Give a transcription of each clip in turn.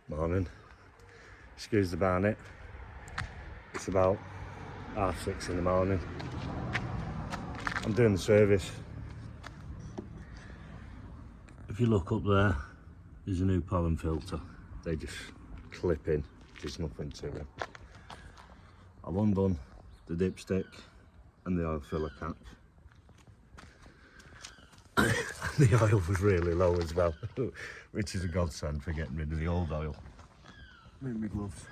Morning. Excuse the barnet. It's about 6:30 in the morning. I'm doing the service. If you look up there, there's a new pollen filter. They just clip in, there's nothing to them. I've undone the dipstick and the oil filler cap. The oil was really low as well, which is a godsend for getting rid of the old oil. Move my gloves.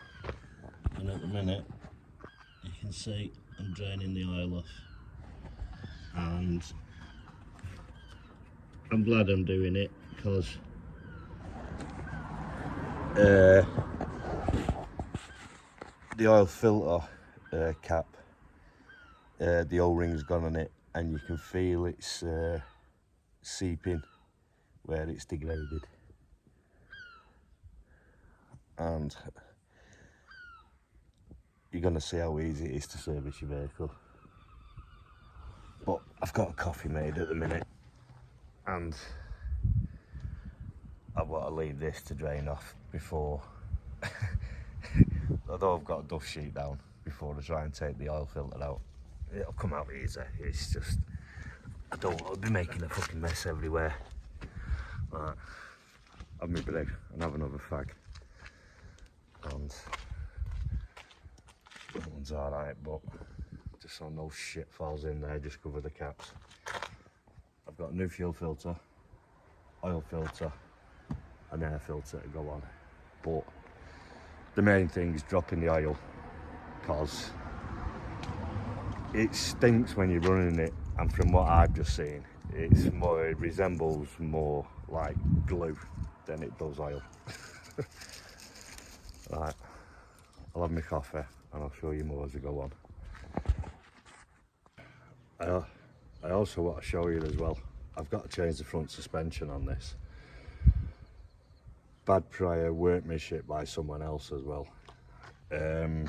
And at the minute, you can see I'm draining the oil off. And I'm glad I'm doing it because the oil filter cap, the O-ring's gone on it, and you can feel it's seeping where it's degraded. And you're going to see how easy it is to service your vehicle. But I've got a coffee made at the minute, and I've got to leave this to drain off before, although I've got a dust sheet down, before I try and take the oil filter out. It'll come out easy, it's just, I don't want to be making a fucking mess everywhere. Right, have me break and have another fag. And that one's alright, but just so no shit falls in there, just cover the caps. I've got a new fuel filter, oil filter, an air filter to go on. But the main thing is dropping the oil, because it stinks when you're running it, and from what I've just seen, it resembles more like glue than it does oil. Right, I'll have my coffee and I'll show you more as I go on. I also want to show you as well, I've got to change the front suspension on this. Bad prior workmanship by someone else as well. The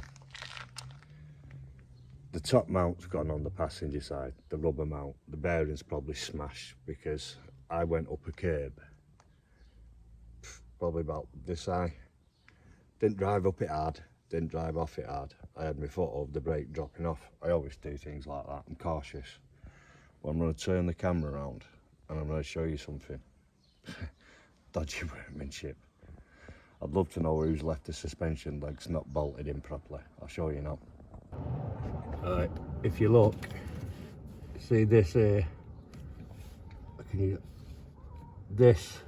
top mount's gone on the passenger side, the rubber mount. The bearing's probably smashed because I went up a curb, probably about this high. Didn't drive up it hard, didn't drive off it hard. I had my foot over the brake dropping off. I always do things like that, I'm cautious. But I'm going to turn the camera around and I'm going to show you something. Dodgy workmanship. I'd love to know who's left the suspension legs not bolted in properly. I'll show you now. Alright, if you look, see this here, this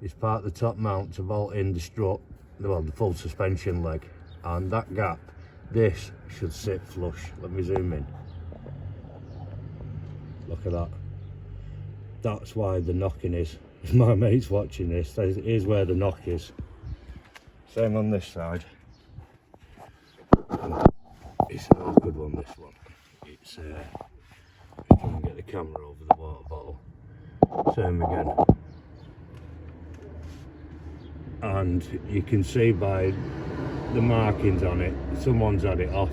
is part of the top mount to bolt in the strut, well, the full suspension leg, and that gap, this should sit flush. Let me zoom in. Look at that. That's why the knocking is. If my mate's watching this, here's where the knock is. Same on this side. It's a good one, this one. It's just trying to get the camera over the water bottle. Same again. And you can see by the markings on it, someone's had it off.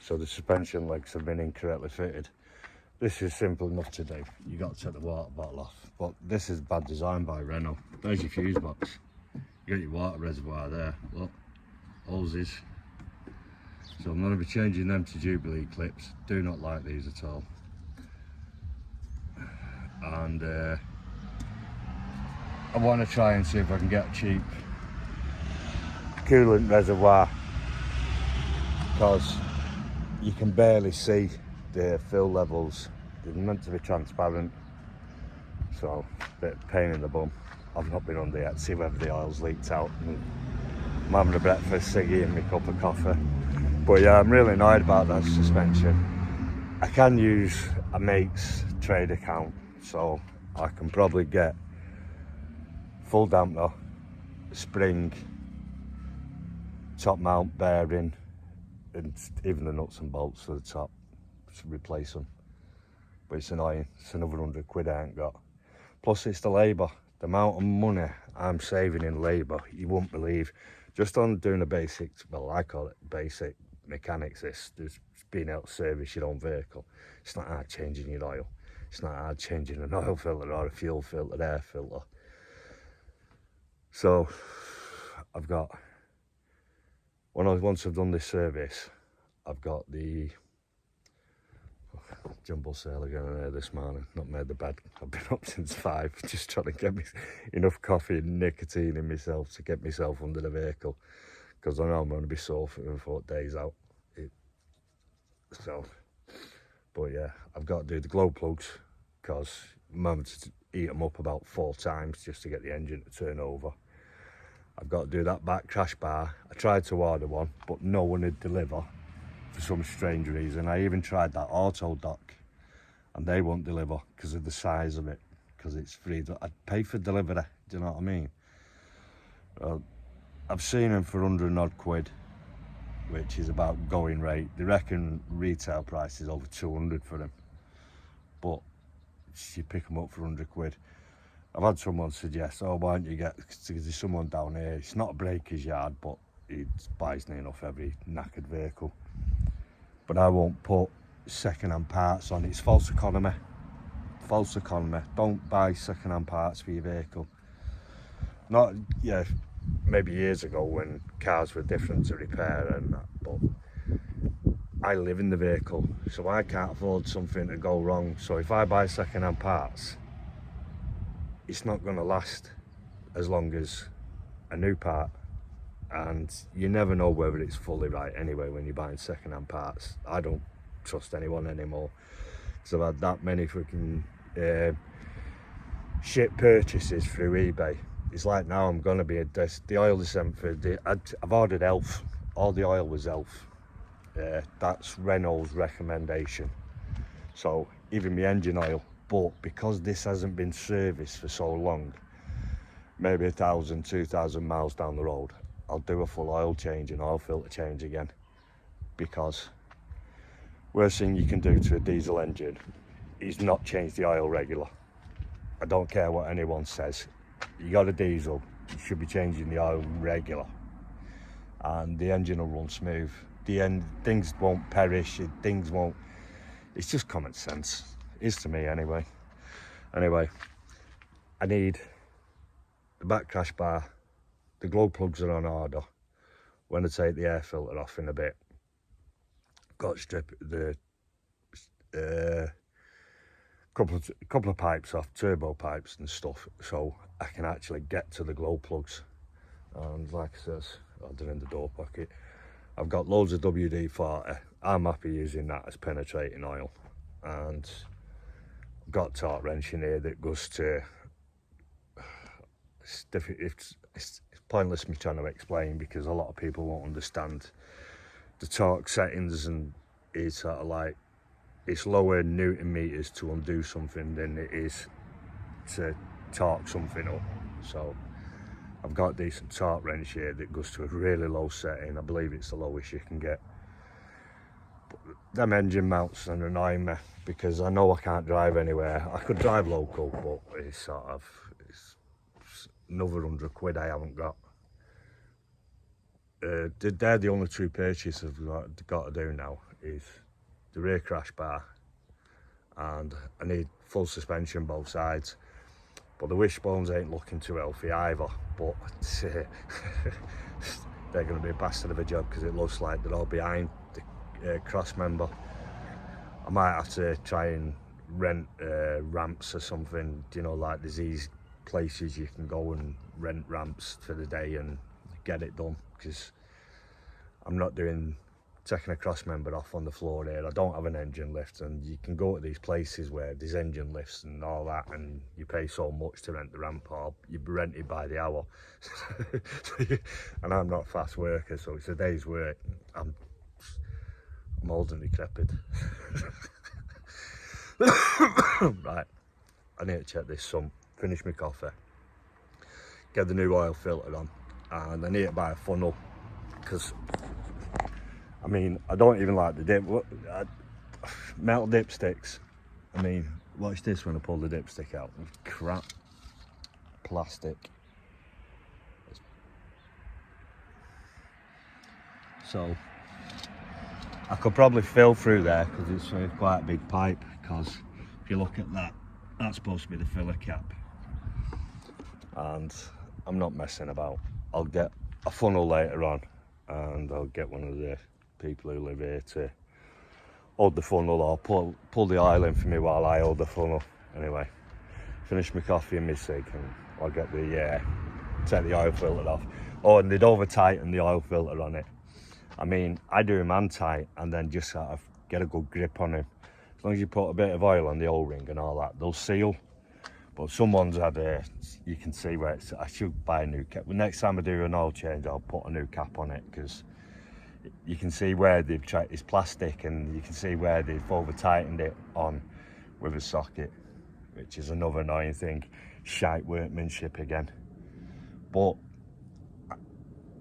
So the suspension legs have been incorrectly fitted. This is simple enough to do. You got to take the water bottle off. But this is bad design by Renault. There's your fuse box. You got your water reservoir there. Look, hoses. So I'm going to be changing them to Jubilee clips. Do not like these at all. And I want to try and see if I can get a cheap coolant reservoir, because you can barely see the fill levels. They're meant to be transparent, so a bit of pain in the bum. I've not been under yet to see whether the oil's leaked out. I'm having a breakfast ciggy and my cup of coffee. But yeah, I'm really annoyed about that suspension. I can use a mate's trade account, so I can probably get full damper, spring, top mount bearing, and even the nuts and bolts for the top to replace them. But it's annoying, it's another £100 I ain't got. Plus it's the labour, the amount of money I'm saving in labour, you won't believe. Just on doing a basic, well, I call it basic mechanics, just being able to service your own vehicle. It's not hard changing your oil. It's not hard changing an oil filter or a fuel filter, air filter. So I've got, once I've done this service, I've got the jumbo sale again in here this morning. Not made the bed. I've been up since 5, just trying to get me enough coffee and nicotine in myself to get myself under the vehicle, because I know I'm going to be sore for 4 days out. But yeah, I've got to do the glow plugs, because I'm having to eat them up about 4 times just to get the engine to turn over. I've got to do that back crash bar. I tried to order one, but no one would deliver for some strange reason. I even tried that auto dock, and they won't deliver because of the size of it, because it's free. I'd pay for delivery, do you know what I mean? I've seen them for 100 and odd quid, which is about going rate. They reckon retail price is over 200 for them, but you pick them up for 100 quid. I've had someone suggest, oh, why don't you get, because there's someone down here, it's not a breaker's yard, but he buys near enough every knackered vehicle. But I won't put second-hand parts on. It's false economy. False economy. Don't buy second-hand parts for your vehicle. Not, yeah, maybe years ago when cars were different to repair and that, but I live in the vehicle, so I can't afford something to go wrong. So if I buy second-hand parts, it's not going to last as long as a new part, and you never know whether it's fully right anyway when you're buying second-hand parts. I don't trust anyone anymore, because I've had that many freaking shit purchases through eBay. It's like now I'm going to be the oil is sent for I've ordered Elf. All the oil was Elf. That's Renault's recommendation. So even my engine oil, but because this hasn't been serviced for so long, maybe 1,000, 2,000 miles down the road, I'll do a full oil change and oil filter change again. Because worst thing you can do to a diesel engine is not change the oil regular. I don't care what anyone says. You got a diesel, you should be changing the oil regular, and the engine will run smooth. Things won't perish, things won't. It's just common sense. It is to me anyway. Anyway, I need the back crash bar. The glow plugs are on order. When I take the air filter off in a bit, got to strip the couple of pipes off, turbo pipes and stuff, so I can actually get to the glow plugs. And like I says, they're in the door pocket. I've got loads of WD-40. I'm happy using that as penetrating oil, and I've got a torque wrench in here that goes to. It's pointless me trying to explain, because a lot of people won't understand the torque settings, and it's sort of like, it's lower Newton meters to undo something than it is to torque something up. So I've got a decent torque wrench here that goes to a really low setting. I believe it's the lowest you can get. But them engine mounts are annoying me, because I know I can't drive anywhere. I could drive local, but it's another 100 quid I haven't got. They're the only 2 purchases I've got to do now, is the rear crash bar, and I need full suspension both sides. But the wishbones ain't looking too healthy either, but they're going to be a bastard of a job, because it looks like they're all behind the cross member. I might have to try and rent ramps or something, you know, like there's these places you can go and rent ramps for the day and get it done, because I'm not taking a cross member off on the floor here. I don't have an engine lift, and you can go to these places where there's engine lifts and all that, and you pay so much to rent the ramp, or you rent it by the hour. And I'm not a fast worker, so it's a day's work. I'm old and decrepit. Right, I need to check this sump, finish my coffee, get the new oil filter on, and I need to buy a funnel, because I mean, I don't even like the metal dipsticks. I mean, watch this when I pull the dipstick out. It's crap plastic. So I could probably fill through there, because it's quite a big pipe, because if you look at that, that's supposed to be the filler cap. And I'm not messing about. I'll get a funnel later on, and I'll get one of the people who live here to hold the funnel, or pull the oil in for me while I hold the funnel. Anyway, finish my coffee and my cig, and I'll get the take the oil filter off. Oh, and they'd over tighten the oil filter on it. I mean, I do him hand tight and then just sort of get a good grip on him. As long as you put a bit of oil on the O-ring and all that, they'll seal. But some ones had you can see where it's. I should buy a new cap. The next time I do an oil change, I'll put a new cap on it, because you can see where they've tried. It's plastic, and you can see where they've over tightened it on with a socket, which is another annoying thing. Shite workmanship again. But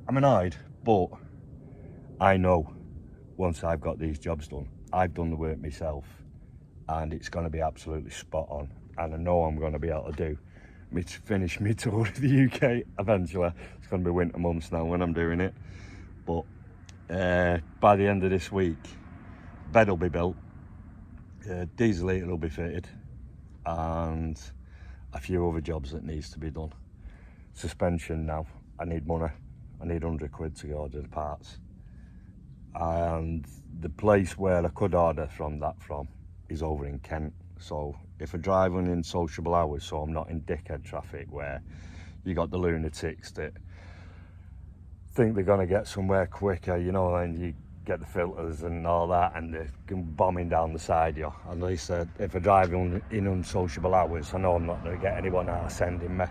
I'm annoyed, but I know once I've got these jobs done, I've done the work myself, and it's going to be absolutely spot on. And I know I'm going to be able to finish my tour of the UK eventually. It's going to be winter months now when I'm doing it. But by the end of this week, bed will be built, diesel heater will be fitted, and a few other jobs that needs to be done. Suspension now, I need money. I need 100 quid to go order the parts. And the place where I could order from is over in Kent. So if I drive in sociable hours, so I'm not in dickhead traffic where you got the lunatics that think they're gonna get somewhere quicker, you know, and you get the filters and all that, and they're bombing down the side of you. At least if I drive in unsociable hours, I know I'm not gonna get anyone out sending me.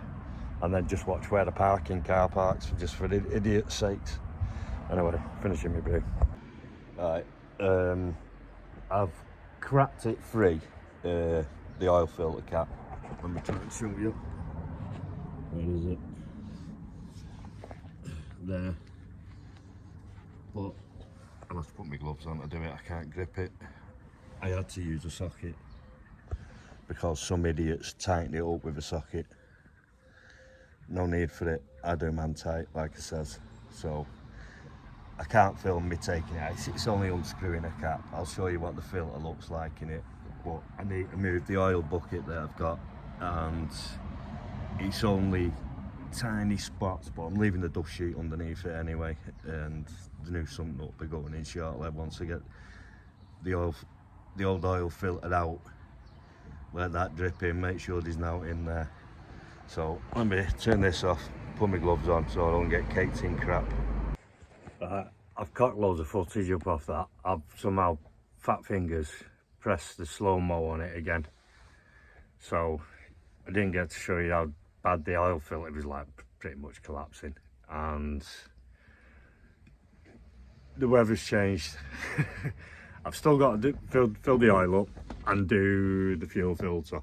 And then just watch where the parking car parks, just for the idiot's sakes. Anyway, finishing my brew. Right, I've cracked it free, the oil filter cap. Let me try and show you. Where is it? There. But I'll have to put my gloves on to do it. I can't grip it. I had to use a socket because some idiots tighten it up with a socket. No need for it. I do man tight, like I says. So I can't film me taking it. It's only unscrewing a cap. I'll show you what the filter looks like in it. But I need to move the oil bucket that I've got, and it's only tiny spots, but I'm leaving the dust sheet underneath it anyway, and the new sump nut will be going in shortly once I get the old oil filtered out. Let that drip in, make sure there's nothing in there. So let me turn this off, put my gloves on so I don't get caked in crap. I've cut loads of footage up off that. I've somehow, fat fingers, pressed the slow-mo on it again. So I didn't get to show you how bad the oil filter was, like pretty much collapsing. And the weather's changed. I've still got to fill the oil up and do the fuel filter,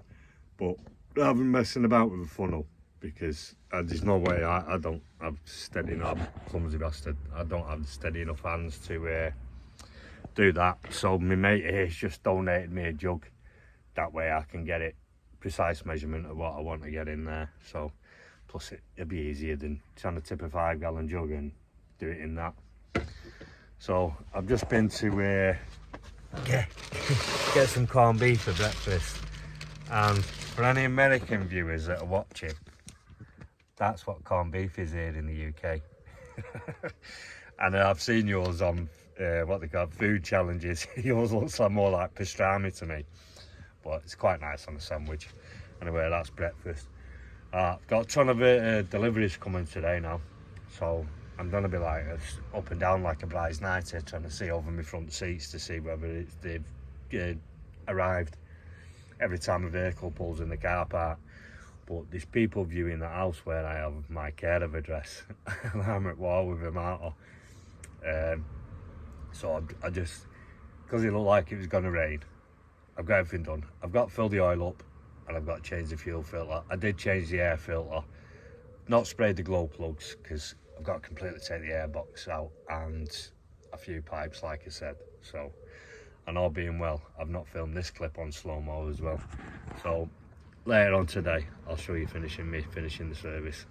but rather than messing about with a funnel, because there's no way I don't have steady enough. I'm a clumsy bastard. I don't have steady enough hands to do that. So my mate here's just donated me a jug. That way I can get it precise measurement of what I want to get in there. So plus it'll be easier than trying to tip a 5-gallon jug and do it in that. So I've just been to get some corned beef for breakfast, and for any American viewers that are watching, that's what corned beef is here in the UK. And I've seen yours on what they call food challenges. Yours looks like more like pastrami to me, but it's quite nice on a sandwich. Anyway, that's breakfast. I've got a ton of deliveries coming today now, so I'm gonna be like up and down like a bride's night here, trying to see over my front seats to see whether they've arrived every time a vehicle pulls in the car park. But there's people viewing the house where I have my care of address, and I'm at war with them, aren't I? So I just, because it looked like it was gonna rain, I've got everything done. I've got to fill the oil up, and I've got to change the fuel filter. I did change the air filter, not sprayed the glow plugs, because I've got to completely take the air box out and a few pipes, like I said. So, and all being well, I've not filmed this clip on slow-mo as well. So later on today, I'll show you finishing the service.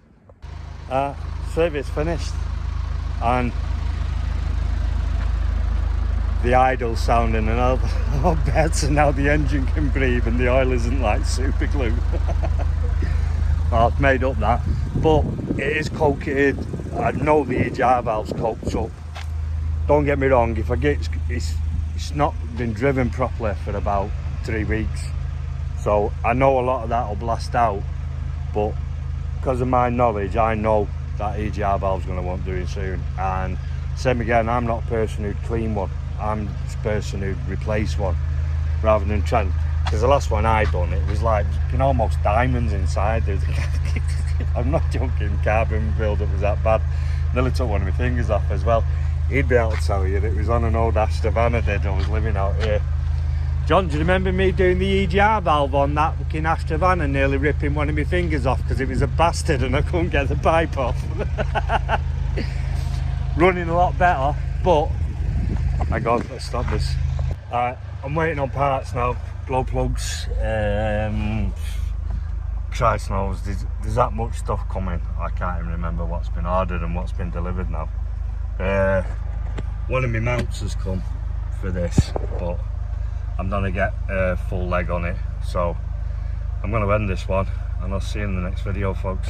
Service finished, and the idle sounding a lot better now. The engine can breathe and the oil isn't like super glue. Well, I've made up that, but it is coated. I know the EGR valve's coked up. Don't get me wrong, if I get it's not been driven properly for about 3 weeks, so I know a lot of that will blast out, but because of my knowledge, I know that EGR valve's going to want doing soon. And same again, I'm not a person who'd clean one, I'm this person who'd replace one rather than trying, because the last one I done, it was like almost diamonds inside. I'm not joking, carbon build-up was that bad. Nearly took one of my fingers off as well. He'd be able to tell you that it was on an old Aston van I did. I was living out here. John, do you remember me doing the EGR valve on that fucking Aston van and nearly ripping one of my fingers off because it was a bastard and I couldn't get the pipe off? Running a lot better, but hang on, let's stop this. I'm waiting on parts now. Glow plugs, Christ knows, there's that much stuff coming. I can't even remember what's been ordered and what's been delivered now. One of my mounts has come for this, but I'm gonna get a full leg on it, so I'm gonna end this one and I'll see you in the next video, folks.